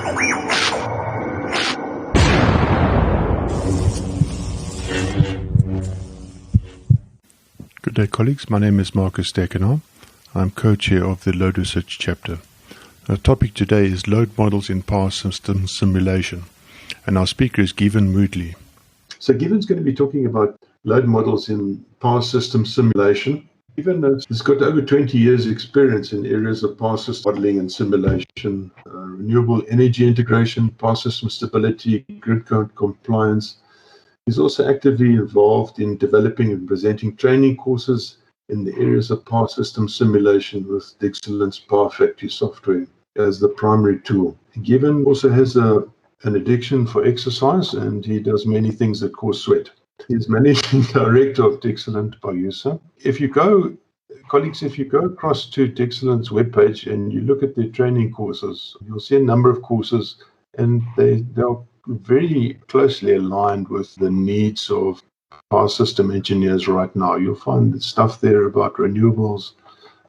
Good day, colleagues. My name is Marcus Dekenaar. I'm co-chair of the Load Research Chapter. Our topic today is load models in power system simulation, and our speaker is Geeven Moodley. So Geeven's going to be talking about load models in power system simulation. Geeven has got over 20 years experience in areas of power system modeling and simulation, renewable energy integration, power system stability, grid code compliance. He's also actively involved in developing and presenting training courses in the areas of power system simulation with Digsilent's PowerFactory software as the primary tool. Geeven also has an addiction for exercise, and he does many things that cause sweat. He's managing director of Digsilent by USA. If you go across to Digsilent's webpage and you look at their training courses, you'll see a number of courses, and they're very closely aligned with the needs of power system engineers right now. You'll find stuff there about renewables,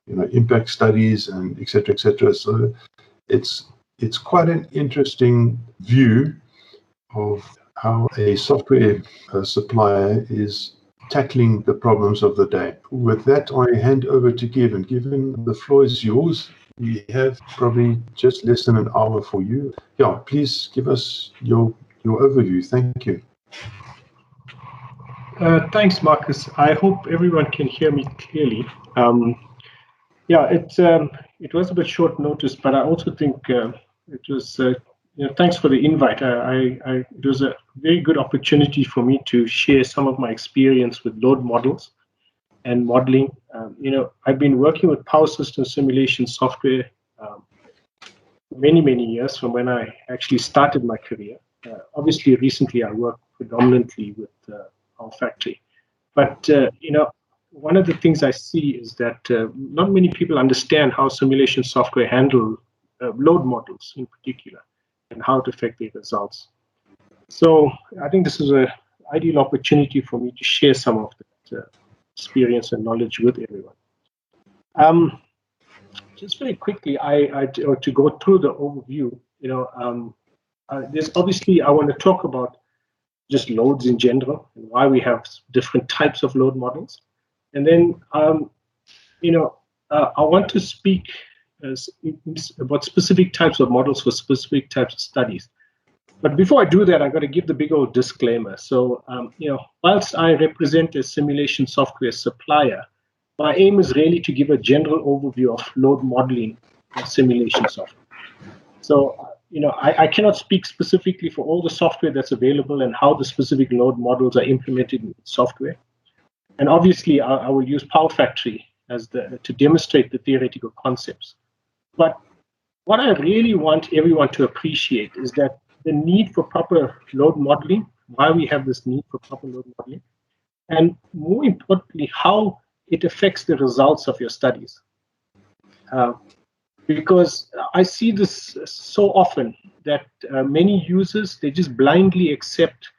impact studies, and et cetera, So it's quite an interesting view of how a software supplier is tackling the problems of the day. With that, I hand over to Geeven. Geeven, the floor is yours. We have probably just less than an hour for you. Yeah, please give us your overview. Thank you. Thanks, Marcus. I hope everyone can hear me clearly. It was a bit short notice, but I also think it was. Thanks for the invite. It was a very good opportunity for me to share some of my experience with load models and modeling. I've been working with power system simulation software many years from when I actually started my career. Obviously, recently I work predominantly with PowerFactory. But, one of the things I see is that not many people understand how simulation software handle load models in particular and how it affects their results. So I think this is an ideal opportunity for me to share some of that experience and knowledge with everyone. Just very quickly, to go through the overview, there's obviously, I want to talk about just loads in general and why we have different types of load models. And then, I want to speak about specific types of models for specific types of studies. But before I do that, I've got to give the big old disclaimer. So, whilst I represent a simulation software supplier, my aim is really to give a general overview of load modeling and simulation software. So, I cannot speak specifically for all the software that's available and how the specific load models are implemented in software. And obviously, I will use PowerFactory to demonstrate the theoretical concepts. But what I really want everyone to appreciate is that the need for proper load modeling, why we have this need for proper load modeling, and more importantly, how it affects the results of your studies. Because I see this so often that many users, they just blindly accept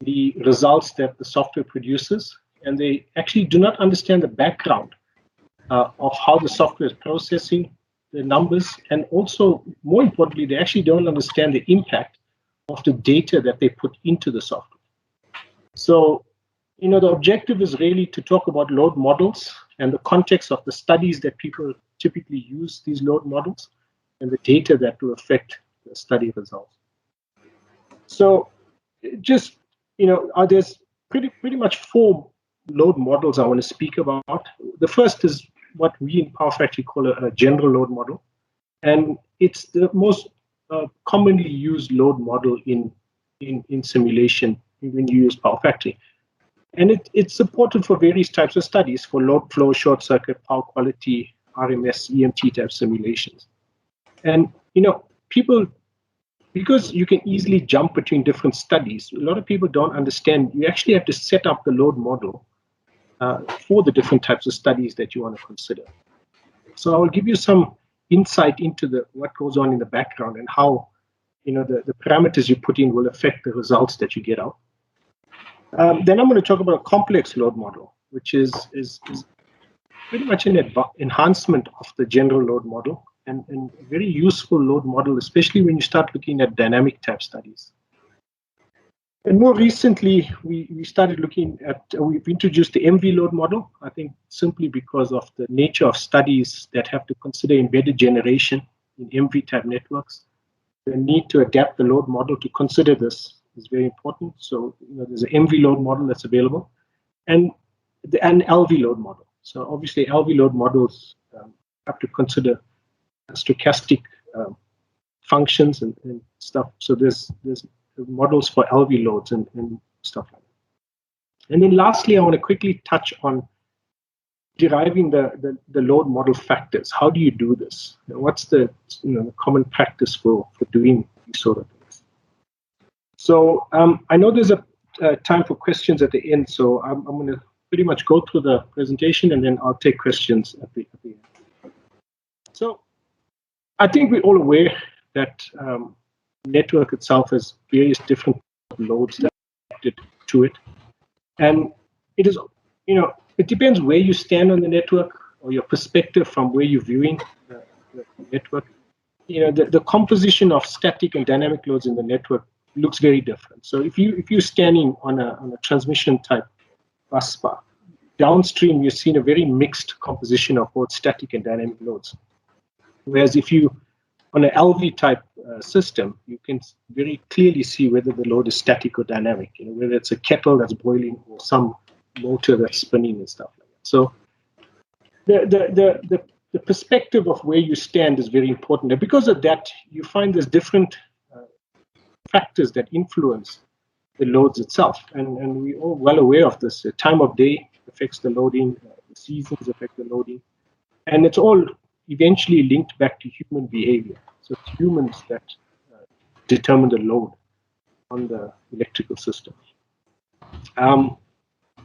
the results that the software produces, and they actually do not understand the background of how the software is processing the numbers, and also, more importantly, they actually don't understand the impact of the data that they put into the software. So, the objective is really to talk about load models and the context of the studies that people typically use these load models and the data that will affect the study results. So, just, there's pretty much 4 load models I want to speak about. The first is what we in PowerFactory call a general load model, and it's the most commonly used load model in simulation when you use PowerFactory. And it's supported for various types of studies for load flow, short circuit, power quality, RMS, EMT type simulations. And, people, because you can easily jump between different studies, a lot of people don't understand you actually have to set up the load model for the different types of studies that you want to consider. So I will give you some insight into what goes on in the background and how the parameters you put in will affect the results that you get out. Then I'm going to talk about a complex load model, which is pretty much an enhancement of the general load model. and a very useful load model, especially when you start looking at dynamic type studies. And more recently, we started looking at, we've introduced the MV load model, I think simply because of the nature of studies that have to consider embedded generation in MV type networks. The need to adapt the load model to consider this is very important. So there's an MV load model that's available, and an LV load model. So obviously LV load models have to consider stochastic functions and stuff. So there's models for LV loads and stuff like that. And then lastly, I want to quickly touch on deriving the load model factors. How do you do this? What's the common practice for doing these sort of things? So I know there's a time for questions at the end, so I'm going to pretty much go through the presentation and then I'll take questions at the end. So I think we're all aware that network itself has various different loads that are connected to it, and it is, it depends where you stand on the network or your perspective from where you're viewing the network. The composition of static and dynamic loads in the network looks very different. So if you're standing on a transmission type bus bar, downstream you're seeing a very mixed composition of both static and dynamic loads. Whereas if you on an LV type system, you can very clearly see whether the load is static or dynamic, whether it's a kettle that's boiling or some motor that's spinning and stuff like that. So the perspective of where you stand is very important. And because of that, you find there's different factors that influence the loads itself. And we're all well aware of this. The time of day affects the loading, the seasons affect the loading, and it's all eventually linked back to human behavior. So it's humans that determine the load on the electrical system. And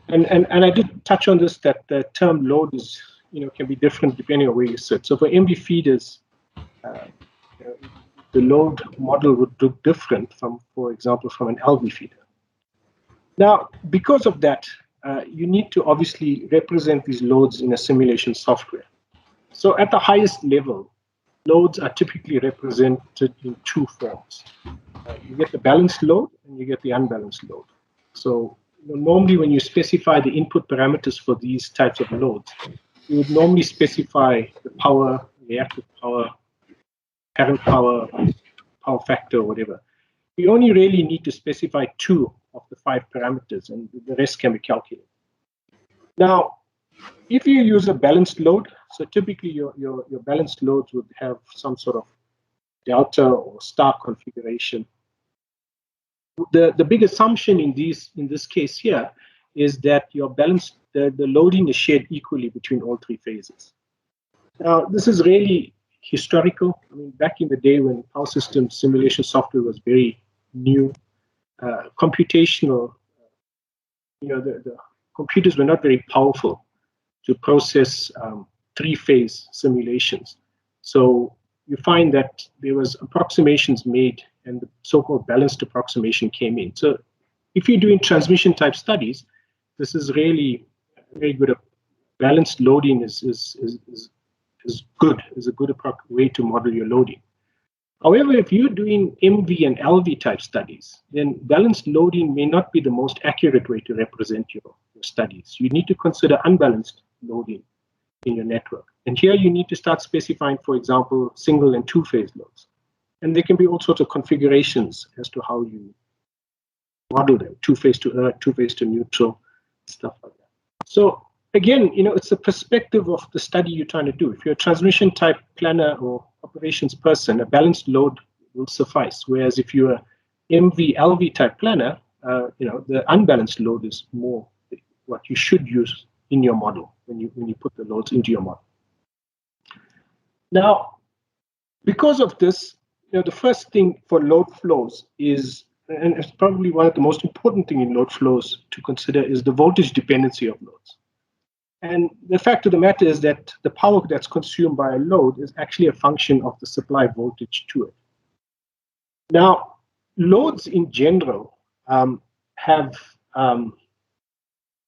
I did touch on this, that the term load is, can be different depending on where you sit. So for MV feeders, the load model would look different from, for example, from an LV feeder. Now, because of that, you need to obviously represent these loads in a simulation software. So at the highest level, loads are typically represented in two forms. You get the balanced load and you get the unbalanced load. So normally when you specify the input parameters for these types of loads, you would normally specify the power, reactive power, current power, power factor, or whatever. You only really need to specify 2 of the 5 parameters, and the rest can be calculated. Now, if you use a balanced load, so typically your balanced loads would have some sort of delta or star configuration. The big assumption in this case here is that your balanced the loading is shared equally between all 3 phases. Now, this is really historical. I mean, back in the day when power system simulation software was very new, computational, the computers were not very powerful to process 3-phase simulations. So you find that there was approximations made, and the so-called balanced approximation came in. So if you're doing transmission type studies, this is really very good. Balanced loading is a good way to model your loading. However, if you're doing MV and LV type studies, then balanced loading may not be the most accurate way to represent your studies. You need to consider unbalanced loading in your network. And here you need to start specifying, for example, single and 2-phase loads. And there can be all sorts of configurations as to how you model them, 2-phase to earth, 2-phase to neutral, stuff like that. So again, it's the perspective of the study you're trying to do. If you're a transmission type planner or operations person, a balanced load will suffice. Whereas if you're a MV, LV type planner, the unbalanced load is more what you should use in your model when you put the loads into your model. Now, because of this, the first thing for load flows is, and it's probably one of the most important thing in load flows to consider, is the voltage dependency of loads. And the fact of the matter is that the power that's consumed by a load is actually a function of the supply voltage to it. Now, loads in general have,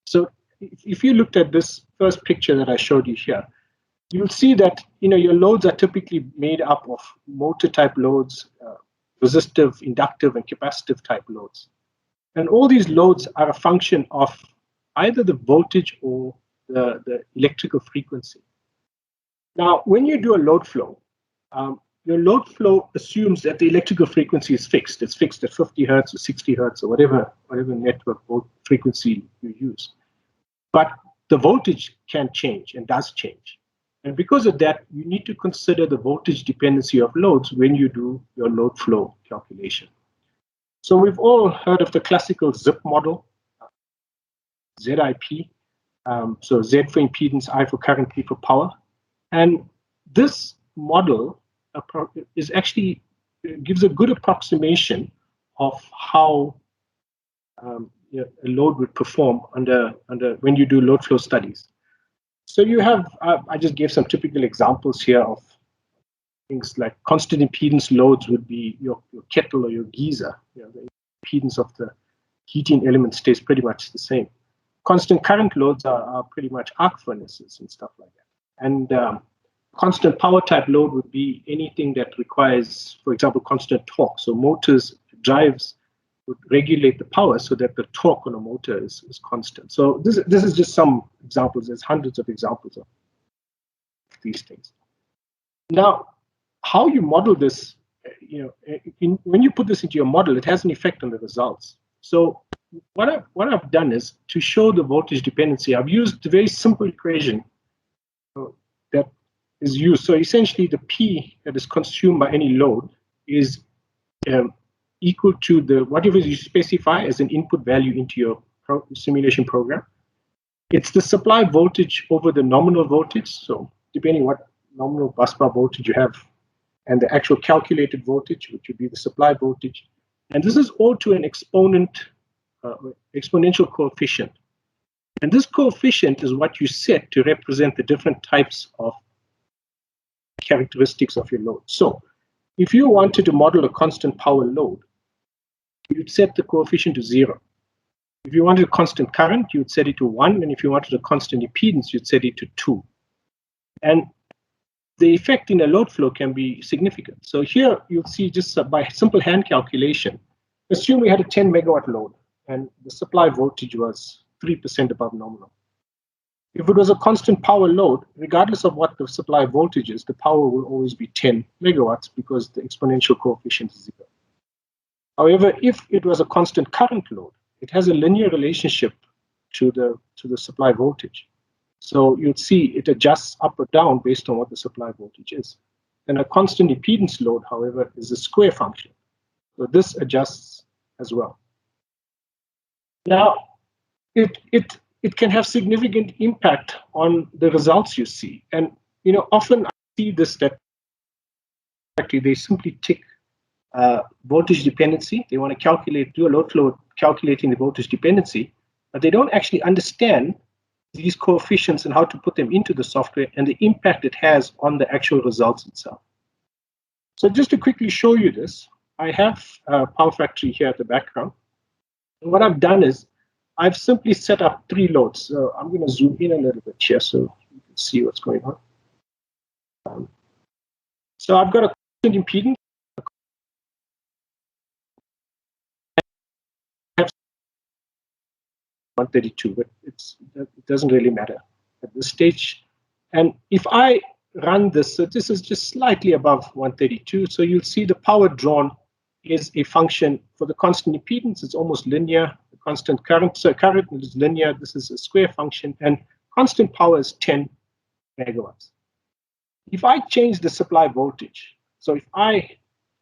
so if you looked at this first picture that I showed you here, you'll see that your loads are typically made up of motor type loads, resistive, inductive, and capacitive type loads. And all these loads are a function of either the voltage or the electrical frequency. Now, when you do a load flow, your load flow assumes that the electrical frequency is fixed. It's fixed at 50 hertz or 60 hertz or whatever network frequency you use. But the voltage can change and does change. And because of that, you need to consider the voltage dependency of loads when you do your load flow calculation. So we've all heard of the classical ZIP model, ZIP. So Z for impedance, I for current, P for power. And this model is actually gives a good approximation of how a load would perform under when you do load flow studies. So you have, I just gave some typical examples here of things like constant impedance loads would be your kettle or your geyser. The impedance of the heating element stays pretty much the same. Constant current loads are pretty much arc furnaces and stuff like that. And constant power type load would be anything that requires, for example, constant torque. So motors, drives would regulate the power so that the torque on a motor is constant. So this is just some examples. There's hundreds of examples of these things. Now, how you model this, when you put this into your model, it has an effect on the results. So what I've done is to show the voltage dependency. I've used a very simple equation that is used. So essentially, the P that is consumed by any load is equal to whatever you specify as an input value into your simulation program. It's the supply voltage over the nominal voltage. So depending what nominal busbar voltage you have, and the actual calculated voltage, which would be the supply voltage. And this is all to an exponential coefficient. And this coefficient is what you set to represent the different types of characteristics of your load. So if you wanted to model a constant power load, you'd set the coefficient to 0. If you wanted a constant current, you'd set it to 1. And if you wanted a constant impedance, you'd set it to 2. And the effect in a load flow can be significant. So here you'll see just by simple hand calculation, assume we had a 10 megawatt load and the supply voltage was 3% above nominal. If it was a constant power load, regardless of what the supply voltage is, the power will always be 10 megawatts because the exponential coefficient is 0. However, if it was a constant current load, it has a linear relationship to the supply voltage. So you'd see it adjusts up or down based on what the supply voltage is. And a constant impedance load, however, is a square function. So this adjusts as well. Now, it can have significant impact on the results you see. And often I see this that actually they simply tick voltage dependency. They want to do a load flow calculating the voltage dependency, but they don't actually understand these coefficients and how to put them into the software and the impact it has on the actual results itself. So just to quickly show you this, I have PowerFactory here at the background. And what I've done is I've simply set up 3 loads. So I'm going to zoom in a little bit here so you can see what's going on. So I've got a constant impedance. 132, but it doesn't really matter at this stage. And if I run this, so this is just slightly above 132, so you'll see the power drawn is a function for the constant impedance. It's almost linear. The constant current, so current is linear. This is a square function, and constant power is 10 megawatts. If I change the supply voltage, so if I,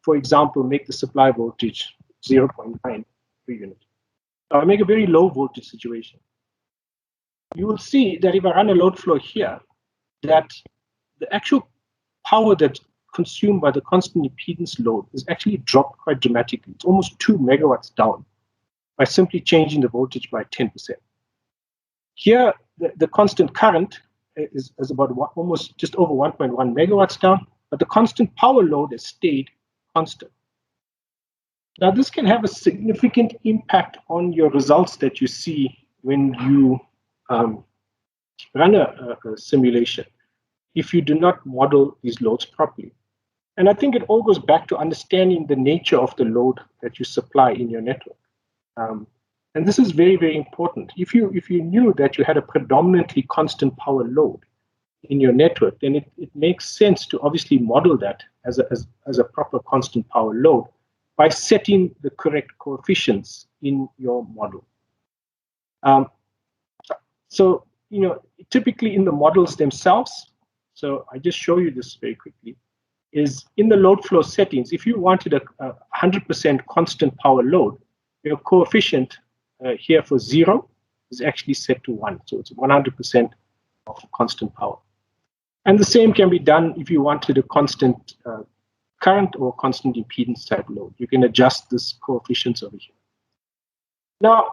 for example, make the supply voltage 0.9 per unit, I make a very low voltage situation, you will see that if I run a load flow here, that the actual power that's consumed by the constant impedance load is actually dropped quite dramatically. It's almost 2 megawatts down by simply changing the voltage by 10%. Here, the constant current is about almost just over 1.1 megawatts down, but the constant power load has stayed constant. Now, this can have a significant impact on your results that you see when you run a simulation. if you do not model these loads properly. And I think it all goes back to understanding the nature of the load that you supply in your network. And this is very, very important. If you knew that you had a predominantly constant power load in your network, then it makes sense to obviously model that as a proper constant power load by setting the correct coefficients in your model. So, typically in the models themselves, so I just show you this very quickly, is in the load flow settings, if you wanted a 100% constant power load, your coefficient here for 0 is actually set to 1. So it's 100% of constant power. And the same can be done if you wanted a constant current or constant impedance type load. You can adjust this coefficients over here. Now,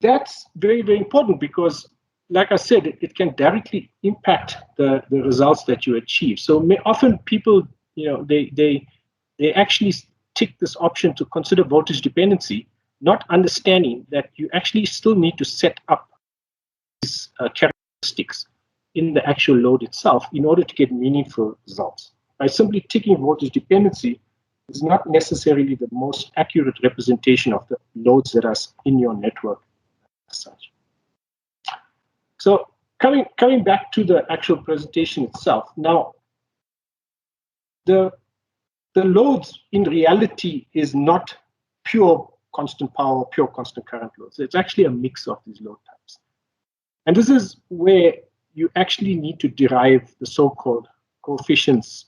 that's very, very important because, like I said, it can directly impact the results that you achieve. So often people, they actually tick this option to consider voltage dependency, not understanding that you actually still need to set up these characteristics in the actual load itself in order to get meaningful results. By simply ticking voltage dependency is not necessarily the most accurate representation of the loads that are in your network as such. So coming back to the actual presentation itself, now the loads in reality is not pure constant power, pure constant current loads. It's actually a mix of these load types. And this is where you actually need to derive the so-called coefficients,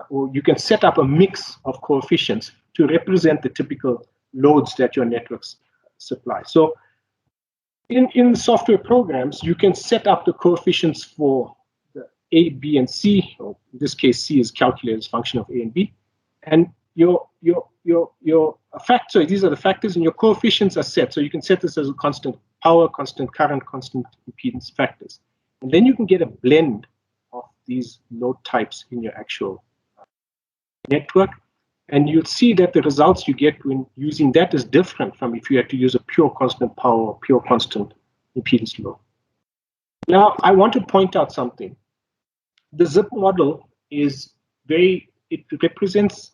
or you can set up a mix of coefficients to represent the typical loads that your networks supply. So in software programs, you can set up the coefficients for the A, B, and C, or in this case, C is calculated as a function of A and B. And your factor, these are the factors, and your coefficients are set. So you can set this as a constant power, constant current, constant impedance factors. And then you can get a blend of these load types in your actual network. And you'll see that the results you get when using that is different from if you had to use a pure constant power or pure constant impedance load. Now, I want to point out something. The ZIP model is it represents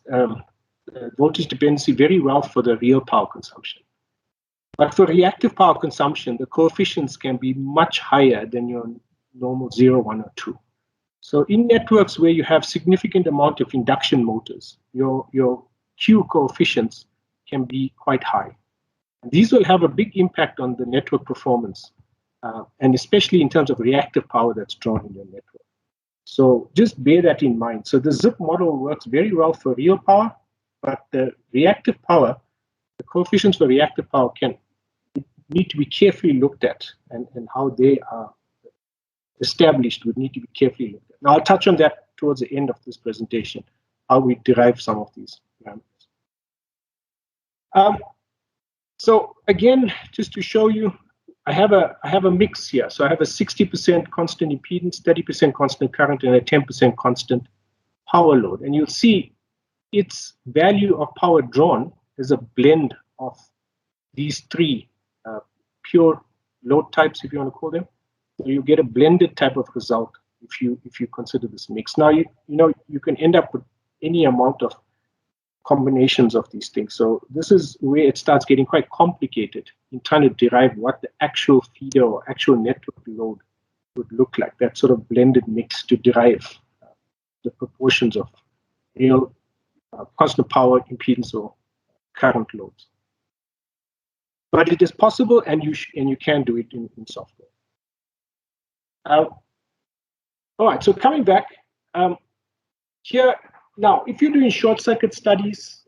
voltage dependency very well for the real power consumption. But for reactive power consumption, the coefficients can be much higher than your normal 0, 1, or 2. So in networks where you have significant amount of induction motors, your Q coefficients can be quite high. And these will have a big impact on the network performance, and especially in terms of reactive power that's drawn in your network. So just bear that in mind. So the ZIP model works very well for real power, but the reactive power, the coefficients for reactive power need to be carefully looked at, and how they are established would need to be carefully looked at. Now, I'll touch on that towards the end of this presentation, how we derive some of these parameters. So again, just to show you, I have a mix here. So I have a 60% constant impedance, 30% constant current, and a 10% constant power load. And you'll see its value of power drawn is a blend of these three pure load types, if you want to call them. So you get a blended type of result if you consider this mix. Now you can end up with any amount of combinations of these things. So this is where it starts getting quite complicated in trying to derive what the actual feeder or actual network load would look like. That sort of blended mix to derive the proportions of real constant power, impedance, or current loads. But it is possible, and you can do it in software. All right, so coming back here now, if you're doing short circuit studies,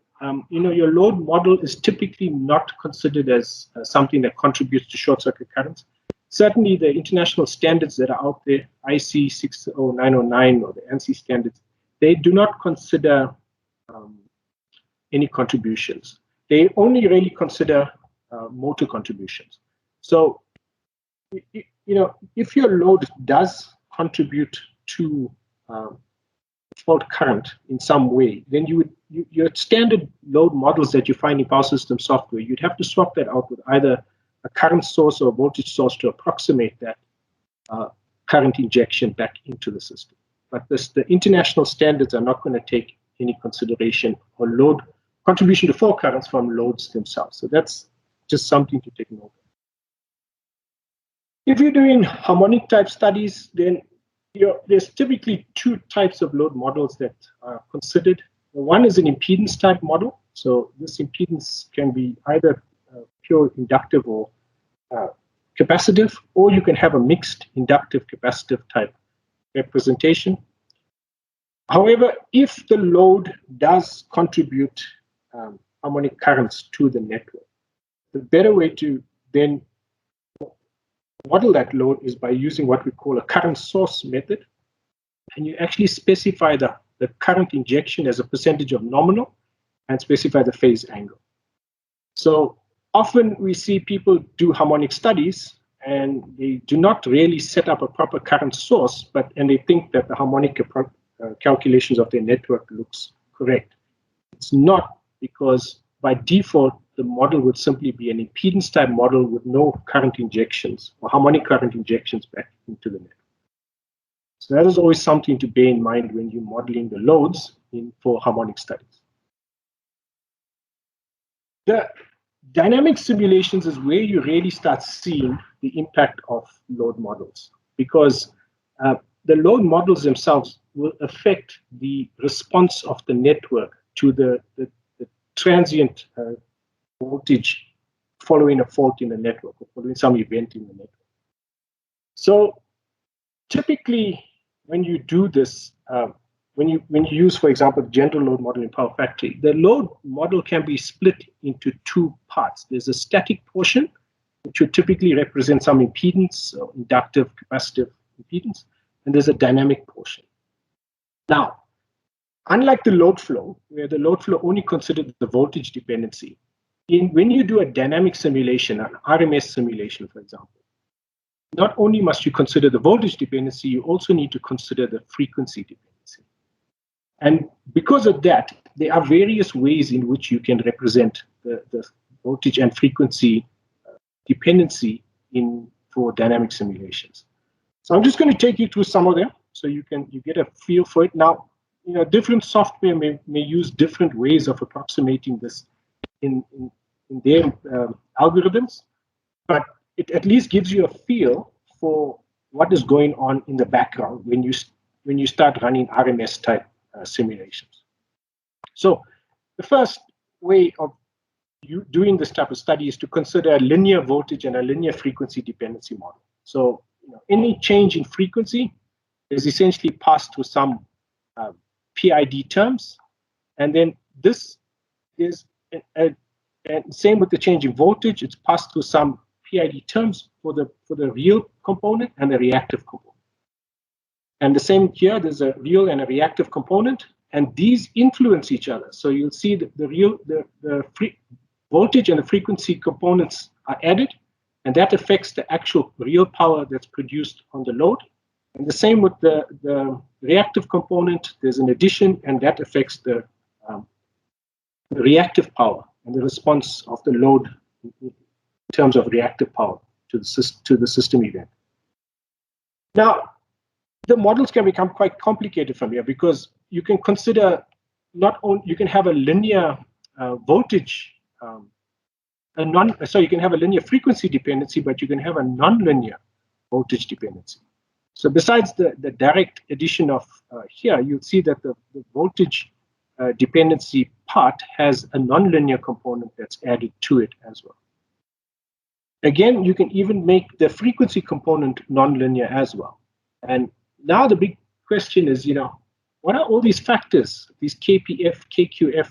your load model is typically not considered as something that contributes to short circuit currents. Certainly, the international standards that are out there, IC 60909 or the ANSI standards, they do not consider any contributions. They only really consider motor contributions. So, if your load does contribute to fault current in some way, then your standard load models that you find in power system software, you'd have to swap that out with either a current source or a voltage source to approximate that current injection back into the system. But the international standards are not going to take any consideration or load contribution to fault currents from loads themselves. So that's just something to take note of. If you're doing harmonic type studies, then there's typically two types of load models that are considered. One is an impedance type model. So this impedance can be either pure inductive or capacitive, or you can have a mixed inductive capacitive type representation. However, if the load does contribute harmonic currents to the network, the better way to then model that load is by using what we call a current source method. And you actually specify the current injection as a percentage of nominal and specify the phase angle. So often we see people do harmonic studies and they do not really set up a proper current source, and they think that the harmonic calculations of their network looks correct. It's not, because by default, the model would simply be an impedance type model with no current injections or harmonic current injections back into the network. So that is always something to bear in mind when you're modeling the loads for harmonic studies. The dynamic simulations is where you really start seeing the impact of load models, because the load models themselves will affect the response of the network to the transient voltage following a fault in the network or following some event in the network. So typically, when you do this, when you use, for example, the general load model in PowerFactory, the load model can be split into two parts. There's a static portion, which would typically represent some impedance, or inductive, capacitive impedance, and there's a dynamic portion. Now, unlike the load flow, where the load flow only considered the voltage dependency, when you do a dynamic simulation, an RMS simulation, for example, not only must you consider the voltage dependency, you also need to consider the frequency dependency. And because of that, there are various ways in which you can represent the voltage and frequency dependency for dynamic simulations. So I'm just going to take you through some of them so you get a feel for it. Now, different software may use different ways of approximating this in their algorithms, but it at least gives you a feel for what is going on in the background when you start running RMS type simulations. So the first way of you doing this type of study is to consider a linear voltage and a linear frequency dependency model. So any change in frequency is essentially passed through some PID terms, and then this is and same with the change in voltage. It's passed through some PID terms for the real component and the reactive component. And the same here, there's a real and a reactive component, and these influence each other. So you'll see that the voltage and the frequency components are added, and that affects the actual real power that's produced on the load. And the same with the reactive component, there's an addition, and that affects the reactive power and the response of the load in terms of reactive power to the system event. Now, the models can become quite complicated from here, because you can consider you can have a linear voltage, you can have a linear frequency dependency, but you can have a non-linear voltage dependency. So besides the direct addition of here, you'll see that the voltage dependency part has a non-linear component that's added to it as well. Again, you can even make the frequency component non-linear as well. And now the big question is, what are all these factors, these KPF, KQF,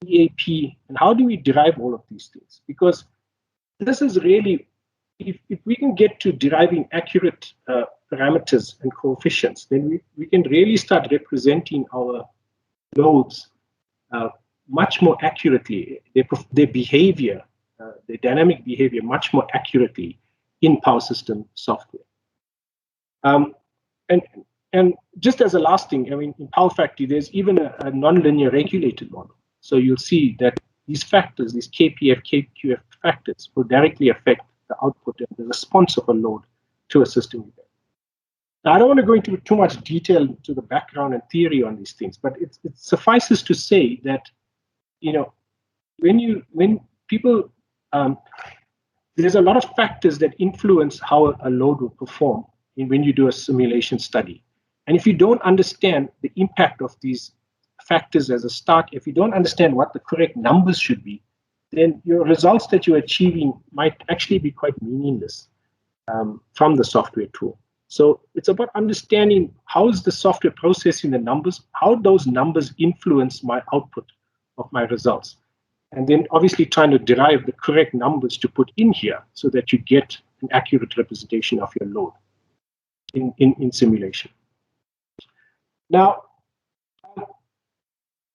EAP, and how do we derive all of these things? Because this is really, if we can get to deriving accurate parameters and coefficients, then we can really start representing our loads much more accurately, their behavior, their dynamic behavior much more accurately in power system software. And just as a last thing, in PowerFactory, there's even a nonlinear regulated model. So you'll see that these factors, these KPF, KQF factors, will directly affect the output and the response of a load to a system event. Now, I don't want to go into too much detail to the background and theory on these things, but it suffices to say that, when people, there's a lot of factors that influence how a load will perform when you do a simulation study. And if you don't understand the impact of these factors as a start, if you don't understand what the correct numbers should be, then your results that you're achieving might actually be quite meaningless from the software tool. So it's about understanding how is the software processing the numbers, how those numbers influence my output of my results. And then obviously trying to derive the correct numbers to put in here so that you get an accurate representation of your load in simulation. Now,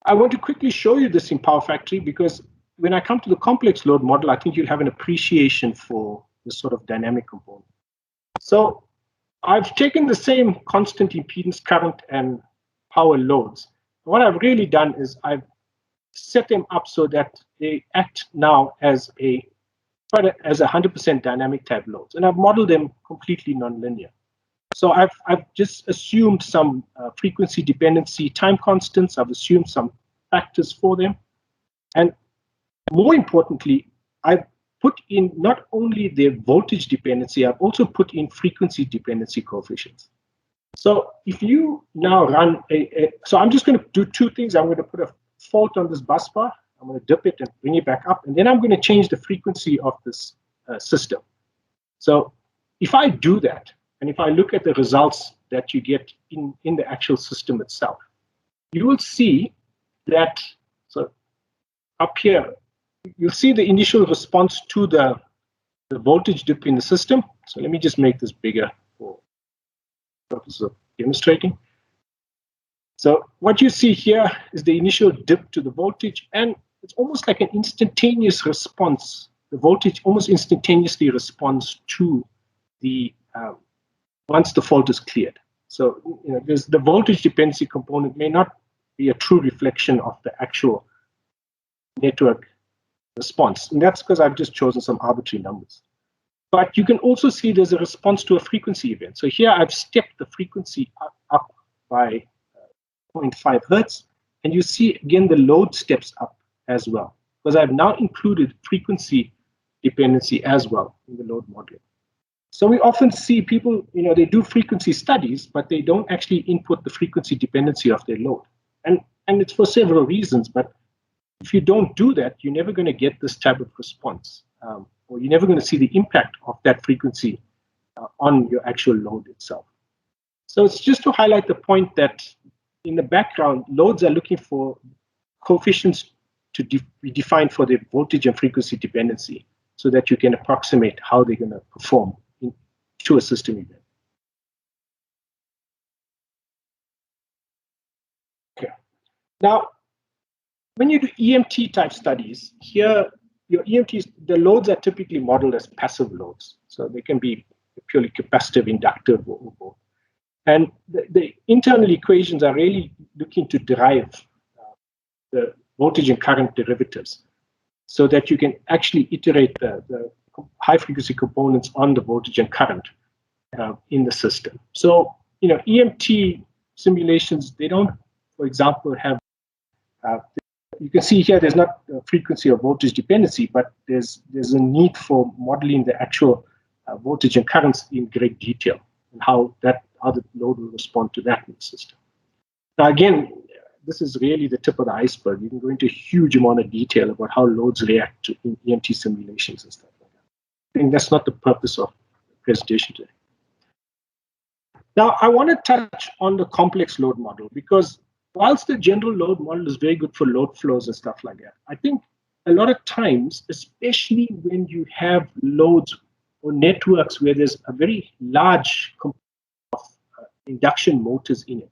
I want to quickly show you this in PowerFactory, because when I come to the complex load model, I think you'll have an appreciation for this sort of dynamic component. So I've taken the same constant impedance, current, and power loads. What I've really done is I've set them up so that they act now as a 100% dynamic type loads, and I've modeled them completely nonlinear. So I've just assumed some frequency dependency time constants. I've assumed some factors for them, and more importantly, I've put in not only their voltage dependency, I've also put in frequency dependency coefficients. So if you now run so I'm just going to do two things. I'm going to put a fault on this bus bar. I'm going to dip it and bring it back up, and then I'm going to change the frequency of this system. So if I do that, and if I look at the results that you get in the actual system itself, you will see that, so up here, you'll see the initial response to the voltage dip in the system. So let me just make this bigger for purposes of demonstrating. So what you see here is the initial dip to the voltage, and it's almost like an instantaneous response. The voltage almost instantaneously responds to the once the fault is cleared. So there's the voltage dependency component may not be a true reflection of the actual network response, and that's because I've just chosen some arbitrary numbers. But you can also see there's a response to a frequency event. So here I've stepped the frequency up by 0.5 hertz, and you see again the load steps up as well, because I've now included frequency dependency as well in the load modeling. So we often see people, they do frequency studies, but they don't actually input the frequency dependency of their load. And it's for several reasons, but if you don't do that, you're never going to get this type of response, or you're never going to see the impact of that frequency on your actual load itself. So it's just to highlight the point that in the background, loads are looking for coefficients to be defined for their voltage and frequency dependency so that you can approximate how they're going to perform to a system event. Okay. Now, when you do EMT type studies, here your EMTs, the loads are typically modeled as passive loads. So they can be purely capacitive, inductive, or both. And the internal equations are really looking to derive the voltage and current derivatives so that you can actually iterate the high frequency components on the voltage and current in the system. So, EMT simulations, they don't, for example, have, you can see here there's not a frequency or voltage dependency, but there's a need for modeling the actual voltage and currents in great detail and how the load will respond to that in the system. Now, again, this is really the tip of the iceberg. You can go into a huge amount of detail about how loads react to EMT simulations and stuff like that. I think that's not the purpose of the presentation today. Now, I want to touch on the complex load model, because whilst the general load model is very good for load flows and stuff like that, I think a lot of times, especially when you have loads or networks where there's a very large component of induction motors in it,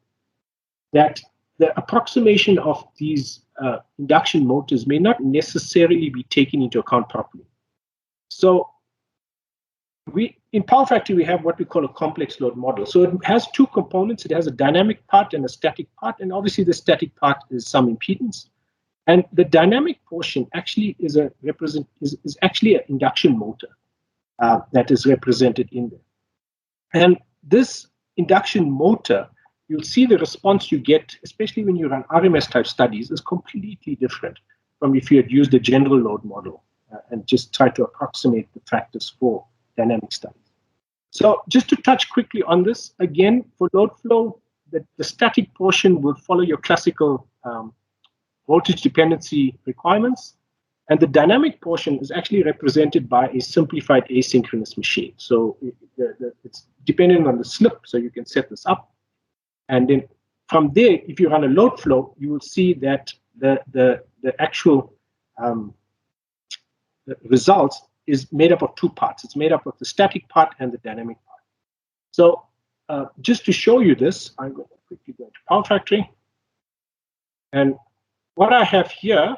that the approximation of these induction motors may not necessarily be taken into account properly. So in PowerFactory, we have what we call a complex load model. So it has two components. It has a dynamic part and a static part. And obviously, the static part is some impedance. And the dynamic portion actually is actually an induction motor that is represented in there. And this induction motor, you'll see the response you get, especially when you run RMS type studies, is completely different from if you had used the general load model and just try to approximate the factors for dynamic studies. So just to touch quickly on this, again, for load flow, the static portion will follow your classical voltage dependency requirements, and the dynamic portion is actually represented by a simplified asynchronous machine. So it's dependent on the slip, so you can set this up. And then from there, if you run a load flow, you will see that the actual the results is made up of two parts. It's made up of the static part and the dynamic part. So just to show you this, I'm going to quickly go into PowerFactory. And what I have here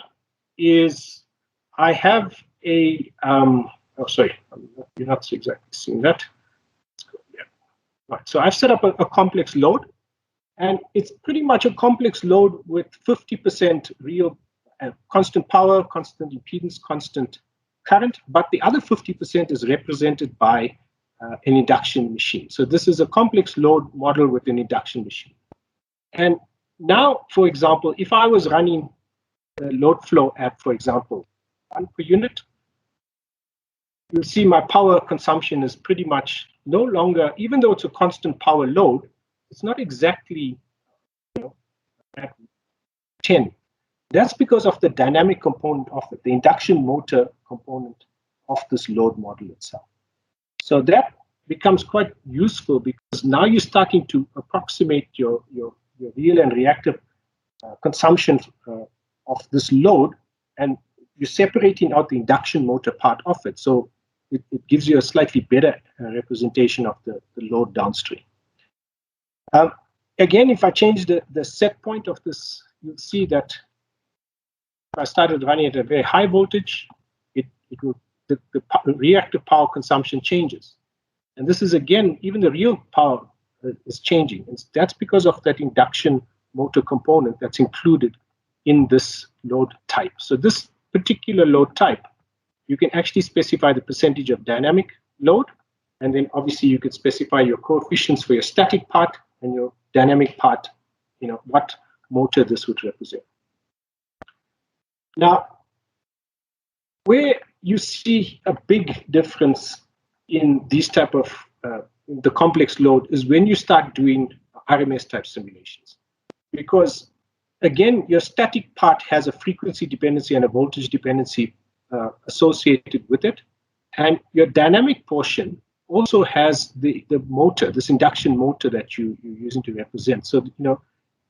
is I have a, oh, sorry, you're not exactly seeing that. Let's go there. Right, so I've set up a complex load, and it's pretty much a complex load with 50% real constant power, constant impedance, constant current, but the other 50% is represented by an induction machine. So this is a complex load model with an induction machine. And now, for example, if I was running the load flow at, for example, 1 per unit, you'll see my power consumption is pretty much no longer, even though it's a constant power load, it's not exactly at 10. That's because of the dynamic component of it, the induction motor component of this load model itself. So that becomes quite useful because now you're starting to approximate your real and reactive consumption of this load, and you're separating out the induction motor part of it. So it gives you a slightly better representation of the load downstream. Again, if I change the set point of this, you'll see that if I started running at a very high voltage, the reactive power consumption changes. And this is, again, even the real power is changing. And that's because of that induction motor component that's included in this load type. So this particular load type, you can actually specify the percentage of dynamic load, and then obviously you could specify your coefficients for your static part and your dynamic part, what motor this would represent. Now, where you see a big difference in these type of the complex load is when you start doing RMS type simulations, because again, your static part has a frequency dependency and a voltage dependency associated with it, and your dynamic portion also has the motor, this induction motor that you're using to represent. So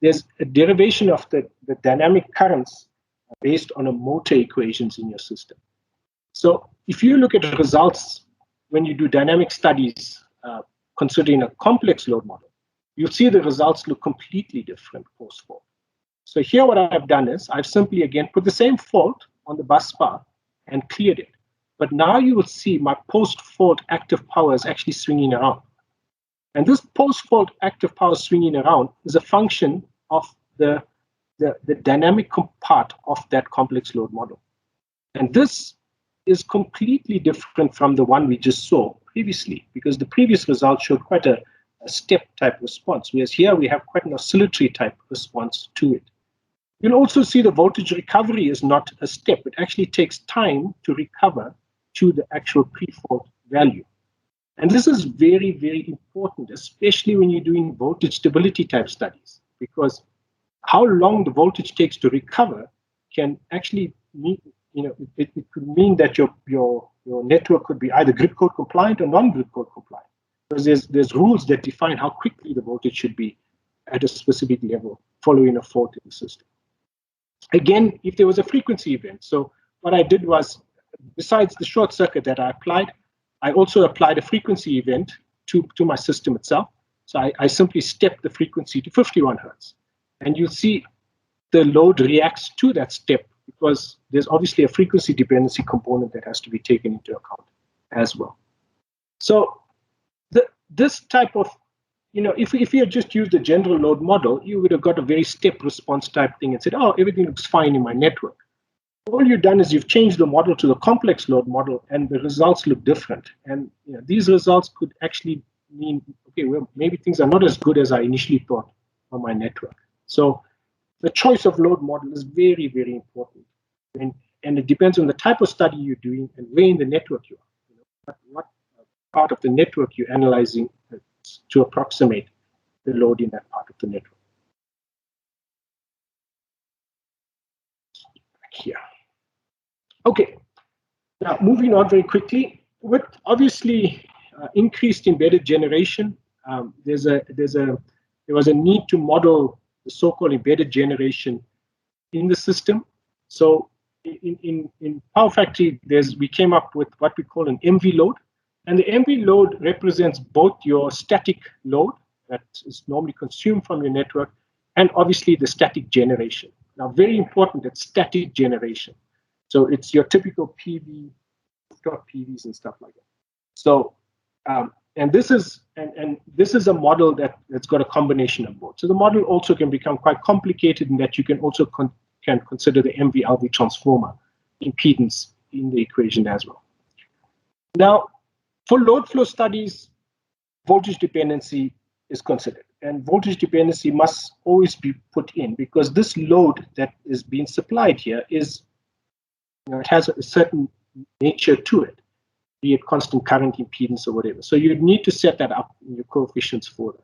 there's a derivation of the dynamic currents based on a motor equations in your system. So if you look at the results when you do dynamic studies considering a complex load model, you'll see the results look completely different post-fault. So here what I've done is I've simply, again, put the same fault on the bus bar and cleared it. But now you will see my post-fault active power is actually swinging around. And this post-fault active power swinging around is a function of the dynamic part of that complex load model. And this is completely different from the one we just saw previously, because the previous result showed quite a step type response, whereas here we have quite an oscillatory type response to it. You'll also see the voltage recovery is not a step. It actually takes time to recover to the actual pre-fault value. And this is very, very important, especially when you're doing voltage stability type studies, because how long the voltage takes to recover can actually mean, it could mean that your network could be either grid code compliant or non-grid code compliant, because there's rules that define how quickly the voltage should be at a specific level following a fault in the system. Again, if there was a frequency event, so what I did was, besides the short circuit that I applied, I also applied a frequency event to my system itself. So I simply stepped the frequency to 51 hertz. And you'll see the load reacts to that step because there's obviously a frequency dependency component that has to be taken into account as well. So this type of, if you had just used the general load model, you would have got a very step response type thing and said, oh, everything looks fine in my network. All you've done is you've changed the model to the complex load model, and the results look different. And these results could actually mean, okay, well, maybe things are not as good as I initially thought on my network. So the choice of load model is very, very important. And it depends on the type of study you're doing and where in the network you are. You know, what part of the network you're analyzing to approximate the load in that part of the network. Here. Okay, now moving on very quickly. With obviously increased embedded generation, there was a need to model the so-called embedded generation in the system. So in PowerFactory, we came up with what we call an MV load. And the MV load represents both your static load that is normally consumed from your network and obviously the static generation. Now, very important, it's static generation. So it's your typical PV, PVs and stuff like that. So, and this is a model that's got a combination of both. So the model also can become quite complicated in that you can also consider the MV-LV transformer impedance in the equation as well. Now, for load flow studies, voltage dependency is considered. And voltage dependency must always be put in because this load that is being supplied here is, it has a certain nature to it, be it constant current impedance or whatever. So you need to set that up in your coefficients for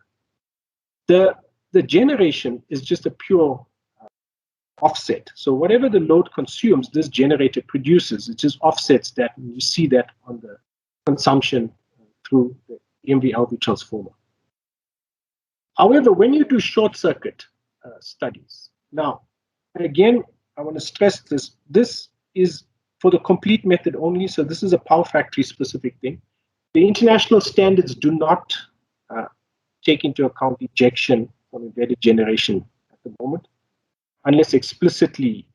that. The generation is just a pure offset. So whatever the load consumes, this generator produces. It just offsets that, and you see that on the consumption through the MV-LV transformer. However, when you do short circuit studies, now, again, I want to stress this. This is for the complete method only, so this is a PowerFactory specific thing. The international standards do not take into account ejection from embedded generation at the moment, unless explicitly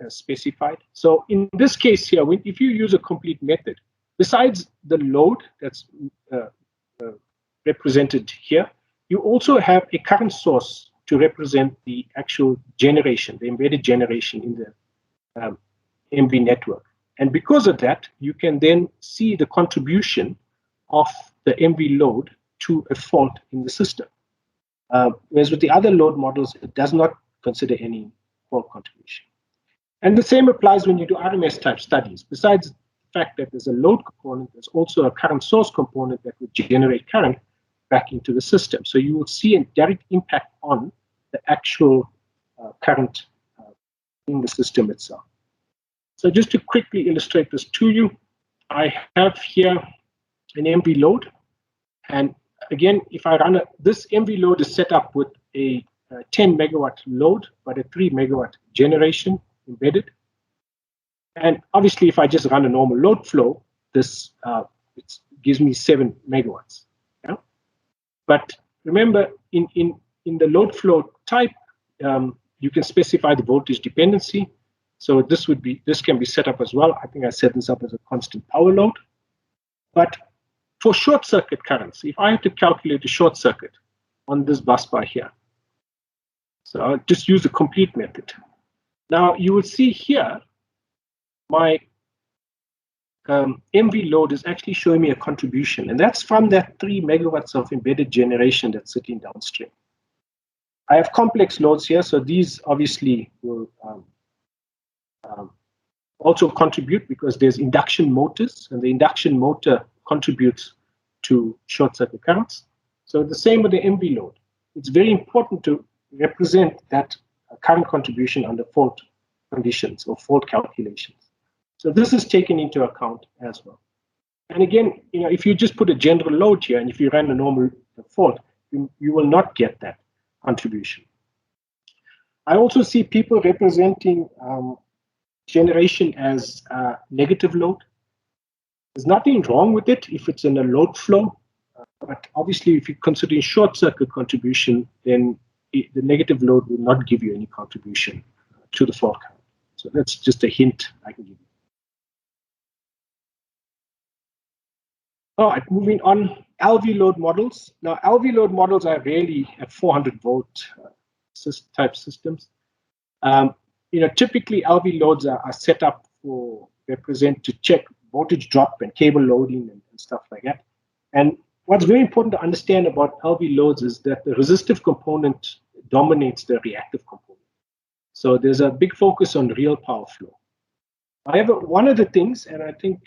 specified. So in this case here, if you use a complete method, besides the load that's represented here, you also have a current source to represent the actual generation, the embedded generation in the MV network. And because of that, you can then see the contribution of the MV load to a fault in the system. Whereas with the other load models, it does not consider any fault contribution. And the same applies when you do RMS type studies. Besides the fact that there's a load component, there's also a current source component that would generate current back into the system. So you will see a direct impact on the actual current in the system itself. So just to quickly illustrate this to you, I have here an MV load. And again, if I run this MV load is set up with a 10 megawatt load, but a 3 megawatt generation embedded. And obviously, if I just run a normal load flow, this it gives me 7 megawatts. Yeah? But remember, in the load flow type, you can specify the voltage dependency. So this can be set up as well. I think I set this up as a constant power load. But for short circuit currents, if I have to calculate a short circuit on this bus bar here, so I'll just use the complete method. Now you will see here, my MV load is actually showing me a contribution, and that's from that 3 megawatts of embedded generation that's sitting downstream. I have complex loads here, so these obviously will also contribute because there's induction motors, and the induction motor contributes to short circuit currents. So the same with the MV load. It's very important to represent that current contribution under fault conditions or fault calculations. So this is taken into account as well. And again, if you just put a general load here, and if you run a normal fault, you will not get that contribution. I also see people representing generation as negative load. There's nothing wrong with it if it's in a load flow, but obviously if you're considering short circuit contribution, then the negative load will not give you any contribution to the fault current. So that's just a hint I can give you. All right, moving on, LV load models. Now, LV load models are really at 400 volt type systems. Typically LV loads are set up to check voltage drop and cable loading and stuff like that. And what's very important to understand about LV loads is that the resistive component dominates the reactive component. So there's a big focus on real power flow. However, one of the things, and I think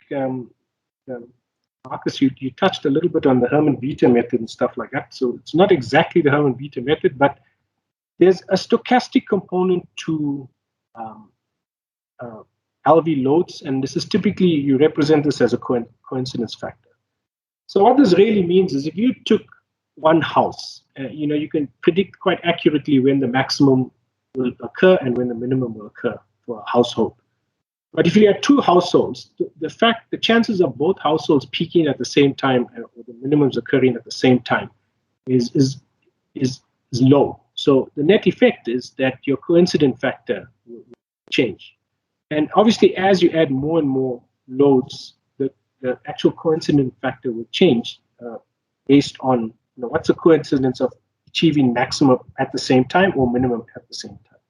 Marcus, you touched a little bit on the Herman-Vita method and stuff like that. So it's not exactly the Herman-Vita method, but there's a stochastic component to LV loads, and this is typically, you represent this as a coincidence factor. So what this really means is if you took one house, you can predict quite accurately when the maximum will occur and when the minimum will occur for a household. But if you had two households, the chances of both households peaking at the same time or the minimums occurring at the same time is low. So the net effect is that your coincident factor will change. And obviously, as you add more and more loads, the actual coincident factor will change based on what's the coincidence of achieving maximum at the same time or minimum at the same time.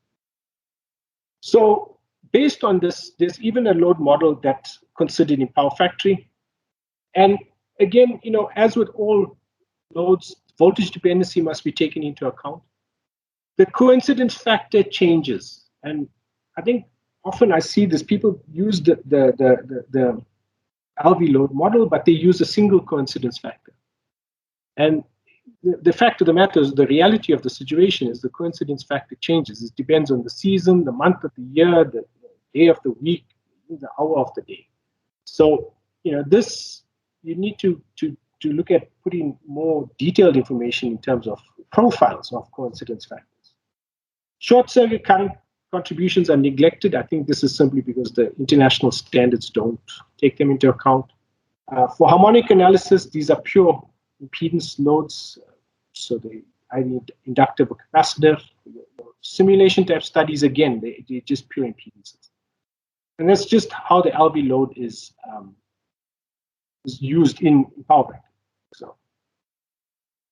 So based on this, there's even a load model that's considered in PowerFactory. And again, as with all loads, voltage dependency must be taken into account. The coincidence factor changes. And I think often I see this, people use the LV load model, but they use a single coincidence factor. And the fact of the matter is the reality of the situation is the coincidence factor changes. It depends on the season, the month of the year, the day of the week, the hour of the day. So, this, you need to look at putting more detailed information in terms of profiles of coincidence factors. Short circuit current contributions are neglected. I think this is simply because the international standards don't take them into account. For harmonic analysis, these are pure impedance loads, so they either inductive or capacitive. Simulation type studies, again, they're just pure impedances. And that's just how the LV load is used in PowerFactory. So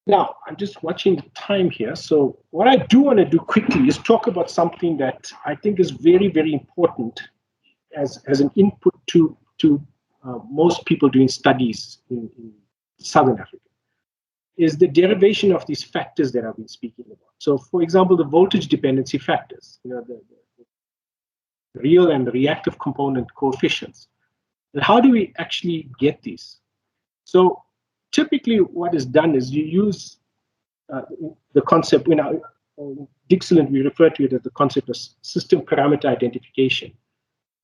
now I'm just watching the time here. So what I do want to do quickly is talk about something that I think is very, very important as an input to most people doing studies in Southern Africa, is the derivation of these factors that I've been speaking about. So for example, the voltage dependency factors, the real and reactive component coefficients. And how do we actually get these? So typically what is done is you use the concept, in Digsilent, we refer to it as the concept of system parameter identification,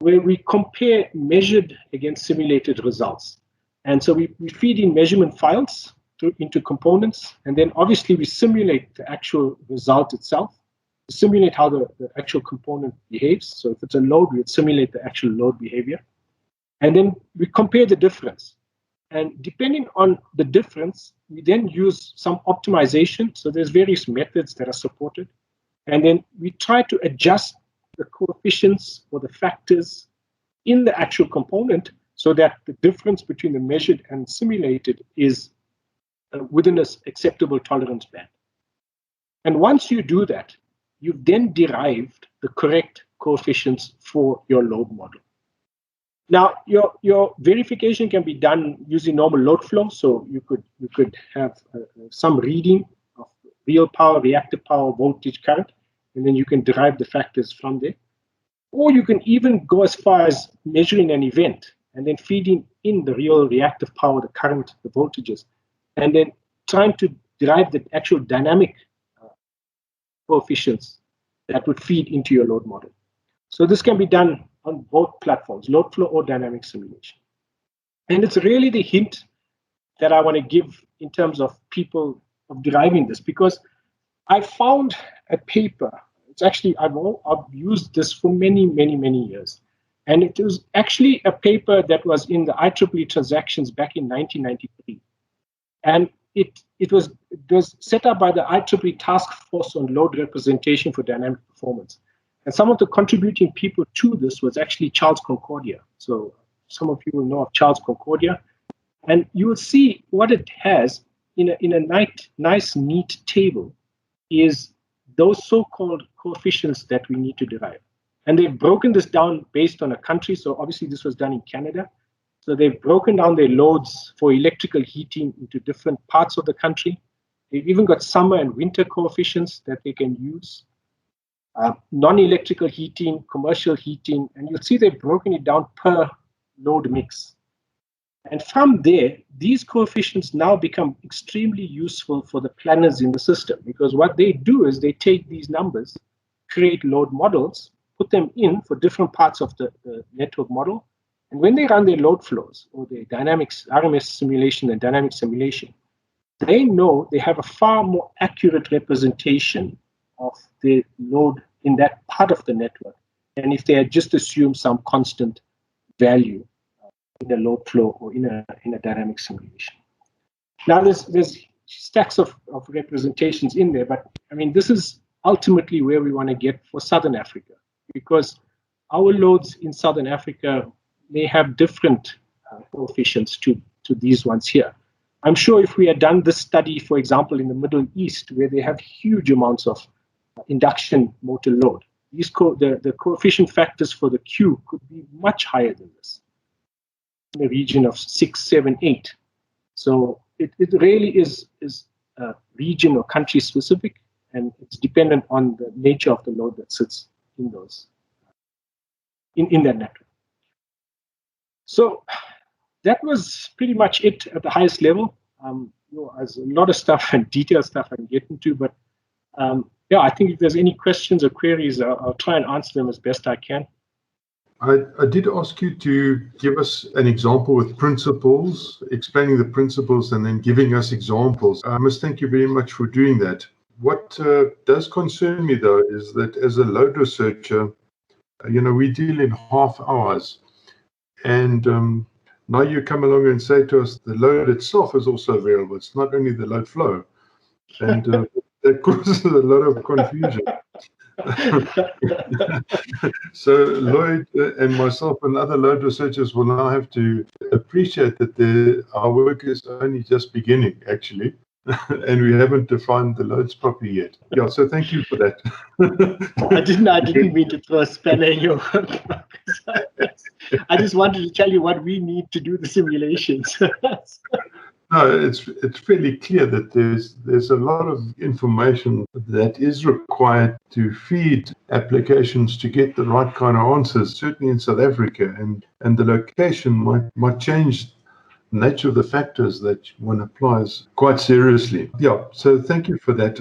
where we compare measured against simulated results. And so we feed in measurement files into components, and then obviously we simulate the actual result itself, simulate how the actual component behaves. So if it's a load, we would simulate the actual load behavior. And then we compare the difference. And depending on the difference, we then use some optimization. So there's various methods that are supported. And then we try to adjust the coefficients or the factors in the actual component so that the difference between the measured and simulated is within an acceptable tolerance band. And once you do that, you've then derived the correct coefficients for your load model. Now, your verification can be done using normal load flow. So you could have some reading of real power, reactive power, voltage, current, and then you can derive the factors from there. Or you can even go as far as measuring an event and then feeding in the real reactive power, the current, the voltages, and then trying to derive the actual dynamic coefficients that would feed into your load model. So this can be done on both platforms, load flow or dynamic simulation. And it's really the hint that I want to give in terms of people of deriving this, because I found a paper. It's actually, I've used this for many, many, many years. And it was actually a paper that was in the IEEE transactions back in 1993. And it was set up by the IEEE Task Force on Load Representation for Dynamic Performance. And some of the contributing people to this was actually Charles Concordia. So some of you will know of Charles Concordia. And you will see what it has in a nice, neat table is those so-called coefficients that we need to derive. And they've broken this down based on a country. So obviously this was done in Canada. So they've broken down their loads for electrical heating into different parts of the country. They've even got summer and winter coefficients that they can use. Non-electrical heating, commercial heating, and you'll see they've broken it down per load mix. And from there, these coefficients now become extremely useful for the planners in the system, because what they do is they take these numbers, create load models, put them in for different parts of the network model, and when they run their load flows or their dynamics, RMS simulation and dynamic simulation, they know they have a far more accurate representation of the load in that part of the network than if they had just assumed some constant value in a load flow or in a dynamic simulation. Now there's stacks of representations in there, but I mean this is ultimately where we want to get for Southern Africa, because our loads in Southern Africa may have different coefficients to these ones here. I'm sure if we had done this study, for example, in the Middle East, where they have huge amounts of induction motor load, the coefficient factors for the Q could be much higher than this, in the region of 6, 7, 8. So it really is region or country specific, and it's dependent on the nature of the load that sits in those in that network. So that was pretty much it at the highest level. There's a lot of stuff and detailed stuff I can get into, but yeah, I think if there's any questions or queries, I'll try and answer them as best I can. I did ask you to give us an example with principles, explaining the principles and then giving us examples. I must thank you very much for doing that. What does concern me, though, is that as a load researcher, we deal in half hours. And now you come along and say to us, the load itself is also a variable. It's not only the load flow. And that causes a lot of confusion. So Lloyd and myself and other load researchers will now have to appreciate that our work is only just beginning, actually. And we haven't defined the loads properly yet. Yeah, so thank you for that. I didn't mean to throw a spanner in your work. I just wanted to tell you what we need to do the simulations. No, it's fairly clear that there's a lot of information that is required to feed applications to get the right kind of answers, certainly in South Africa, and the location might change the nature of the factors that one applies quite seriously. Yeah, so thank you for that.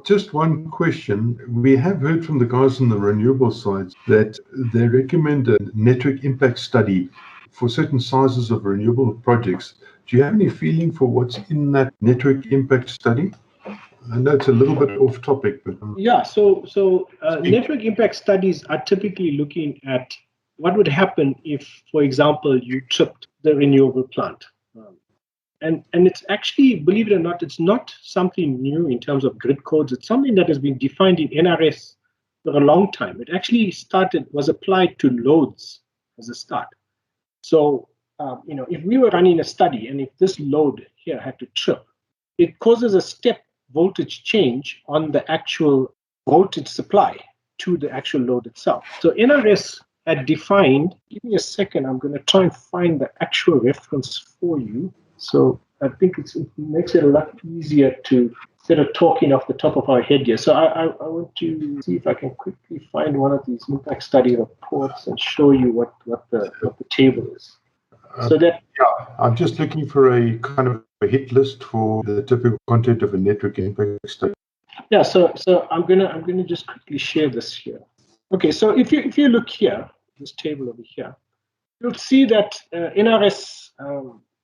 Just one question. We have heard from the guys on the renewable side that they recommend a network impact study for certain sizes of renewable projects. Do you have any feeling for what's in that network impact study? I know it's a little bit off topic, but yeah. So network impact studies are typically looking at what would happen if, for example, you tripped the renewable plant. And it's actually, believe it or not, it's not something new in terms of grid codes. It's something that has been defined in NRS for a long time. It actually was applied to loads as a start. So, if we were running a study and if this load here had to trip, it causes a step voltage change on the actual voltage supply to the actual load itself. So NRS had defined, give me a second, I'm going to try and find the actual reference for you. So I think it makes it a lot easier to, instead of talking off the top of our head here. So I want to see if I can quickly find one of these impact study reports and show you what the table is. So that I'm just looking for a kind of a hit list for the typical content of a network impact study. Yeah, so I'm gonna just quickly share this here. Okay, so if you look here, this table over here, you'll see that NRS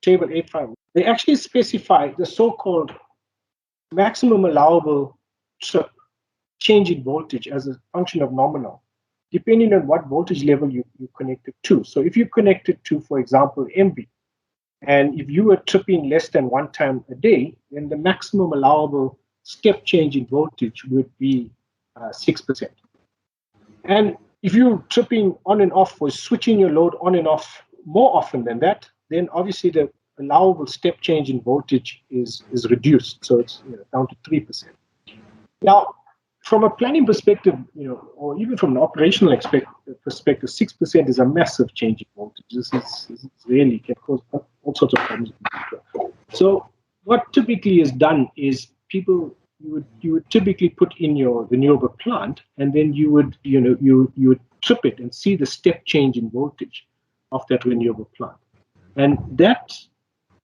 table 85, they actually specify the so-called maximum allowable trip change in voltage as a function of nominal, depending on what voltage level you connect it to. So if you connect it to, for example, MV, and if you were tripping less than 1 time a day, then the maximum allowable step change in voltage would be 6%. And if you're tripping on and off or switching your load on and off more often than that, then obviously the allowable step change in voltage is reduced. So it's down to 3%. Now, from a planning perspective, or even from an operational perspective, 6% is a massive change in voltage. This is really can cause all sorts of problems. So what typically is done is you would typically put in your renewable plant, and then you would trip it and see the step change in voltage of that renewable plant, and that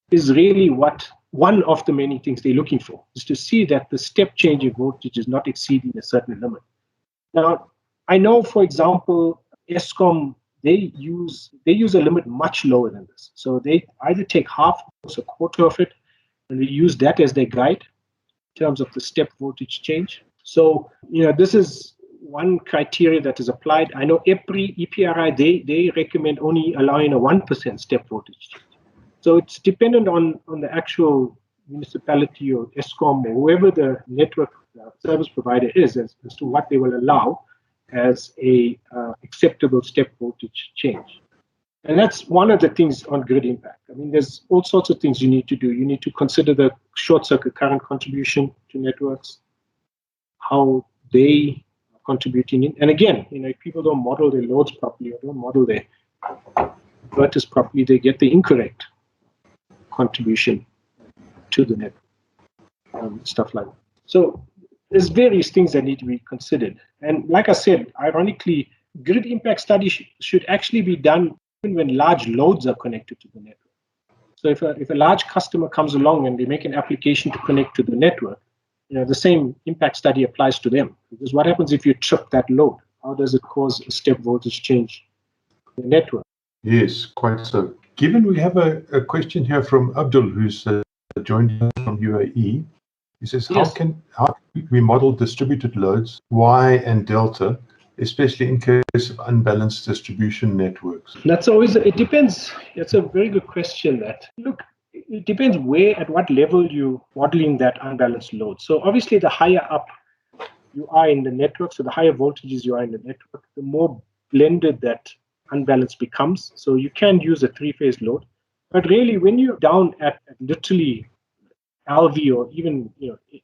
is really what one of the many things they're looking for, is to see that the step change in voltage is not exceeding a certain limit. Now, I know, for example, Eskom, they use a limit much lower than this. So they either take half or a quarter of it, and they use that as their guide in terms of the step voltage change. So, this is one criteria that is applied. I know EPRI, they recommend only allowing a 1% step voltage change. So it's dependent on the actual municipality or Eskom or whoever the network service provider is as to what they will allow as a acceptable step voltage change. And that's one of the things on grid impact. I mean, there's all sorts of things you need to do. You need to consider the short circuit current contribution to networks, how they are contributing in. And again, if people don't model their loads properly or don't model their inverters properly, they get the incorrect contribution to the network, stuff like that. So there's various things that need to be considered. And like I said, ironically, grid impact studies should actually be done even when large loads are connected to the network. So if a large customer comes along and they make an application to connect to the network, the same impact study applies to them. Because what happens if you trip that load? How does it cause a step voltage change in the network? Yes, quite so. Given we have a question here from Abdul, who's joined us from UAE. He says, Yes. how can we model distributed loads, Y and delta, especially in case of unbalanced distribution networks? It depends. It's a very good question. It depends at what level you're modeling that unbalanced load. So obviously the higher up you are in the network, so the higher voltages you are in the network, the more blended that unbalance becomes. So you can use a three-phase load. But really, when you're down at literally LV or even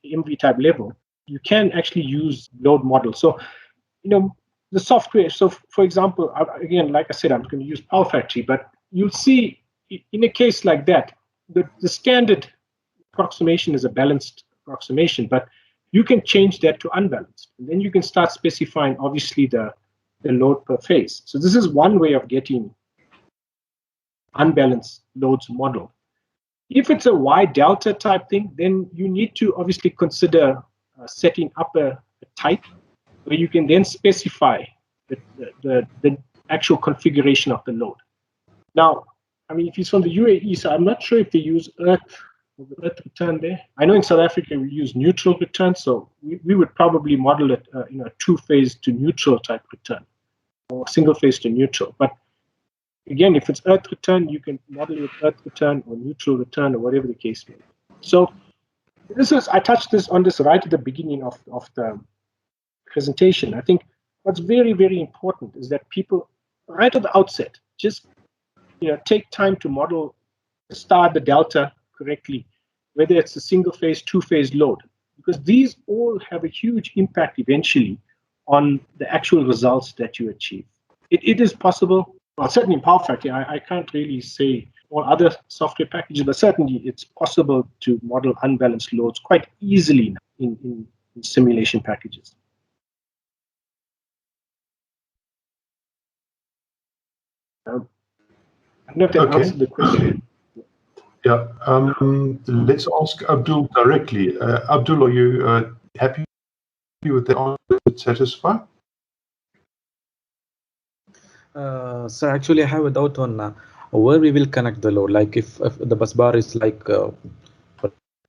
MV type level, you can actually use load models. So, the software. So, for example, again, like I said, I'm going to use PowerFactory, but you'll see in a case like that, the standard approximation is a balanced approximation, but you can change that to unbalanced. And then you can start specifying, obviously, the load per phase. So this is one way of getting unbalanced loads model. If it's a Y delta type thing, then you need to obviously consider setting up a type where you can then specify the actual configuration of the load. Now, I mean, if it's from the UAE, so I'm not sure if they use Earth return there. I know in South Africa we use neutral return, so we would probably model it, a two-phase to neutral type return, or single phase to neutral. But again, if it's Earth return, you can model it Earth return or neutral return or whatever the case may be. So I touched on this right at the beginning of the presentation. I think what's very, very important is that people, right at the outset, just take time to model the star, the delta correctly, whether it's a single phase, two-phase load, because these all have a huge impact eventually on the actual results that you achieve. It is possible. Well, certainly in PowerFactory, I can't really say all other software packages, but certainly it's possible to model unbalanced loads quite easily in simulation packages. I don't know if that answered the question. Yeah, let's ask Abdul directly. Abdul, are you happy with the answer? Does it satisfy? So actually, I have a doubt on where we will connect the load. Like if the bus bar is like, for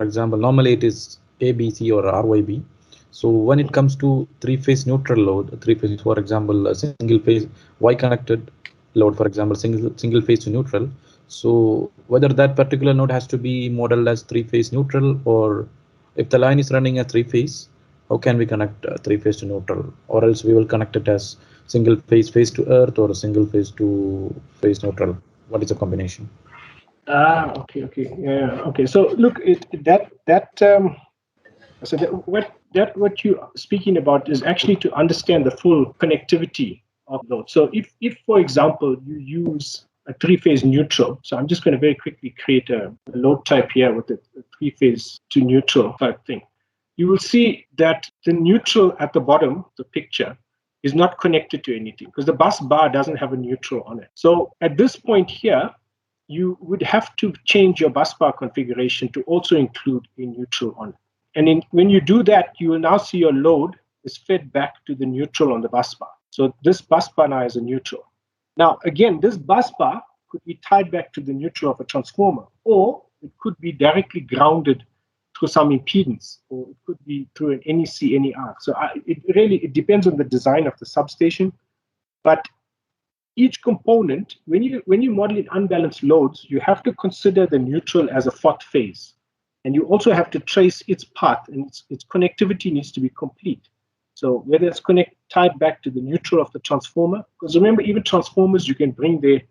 example, normally it is ABC or RYB. So when it comes to three-phase neutral load, three-phase, for example, a single-phase Y-connected load, for example, single phase to neutral. So whether that particular node has to be modeled as three-phase neutral, or if the line is running a three-phase, how can we connect three-phase to neutral? Or else we will connect it as single phase to earth or a single phase to phase neutral. What is the combination? Okay. Yeah. Okay. So look, that what you're speaking about is actually to understand the full connectivity of load. So if for example, you use a three-phase neutral, so I'm just going to very quickly create a load type here with a three-phase to neutral type thing. You will see that the neutral at the bottom, the picture, is not connected to anything because the bus bar doesn't have a neutral on it. So at this point here, you would have to change your bus bar configuration to also include a neutral on it. And when you do that, you will now see your load is fed back to the neutral on the bus bar. So this bus bar now is a neutral. Now, again, this bus bar could be tied back to the neutral of a transformer, or it could be directly grounded through some impedance, or it could be through an NEC, NER. So it depends on the design of the substation. But each component, when you model in unbalanced loads, you have to consider the neutral as a fourth phase. And you also have to trace its path, and its connectivity needs to be complete. So whether it's tied back to the neutral of the transformer, because remember, even transformers, you can bring their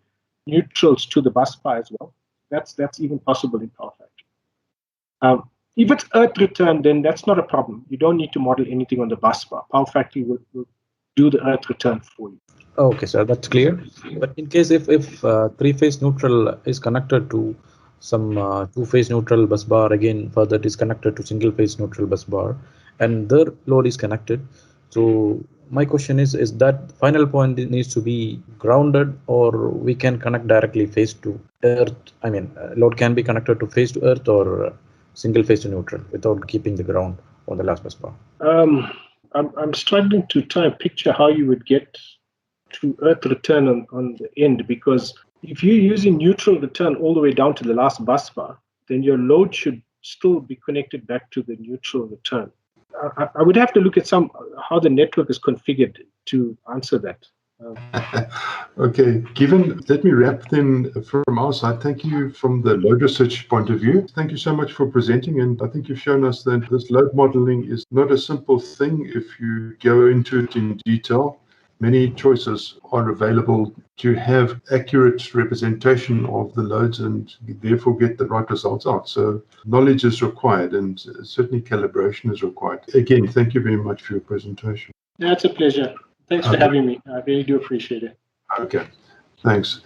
neutrals to the bus bar as well. That's even possible in PowerFactory. If it's earth return, then that's not a problem. You don't need to model anything on the bus bar. PowerFactory will do the earth return for you. Okay, sir, that's clear. But in case if three-phase neutral is connected to some two-phase neutral bus bar, again further it is connected to single-phase neutral bus bar, and their load is connected. So my question is that final point needs to be grounded, or we can connect directly phase to earth? I mean, load can be connected to phase to earth or single phase to neutral without keeping the ground on the last bus bar. I'm struggling to try and picture how you would get to earth return on the end, because if you're using neutral return all the way down to the last bus bar, then your load should still be connected back to the neutral return. I would have to look at how the network is configured to answer that. Okay, Geeven, let me wrap then from our side. Thank you from the load research point of view. Thank you so much for presenting, and I think you've shown us that this load modeling is not a simple thing if you go into it in detail. Many choices are available to have accurate representation of the loads and therefore get the right results out. So knowledge is required, and certainly calibration is required. Again, thank you very much for your presentation. That's a pleasure. Thanks for having me. I really do appreciate it. Okay, thanks.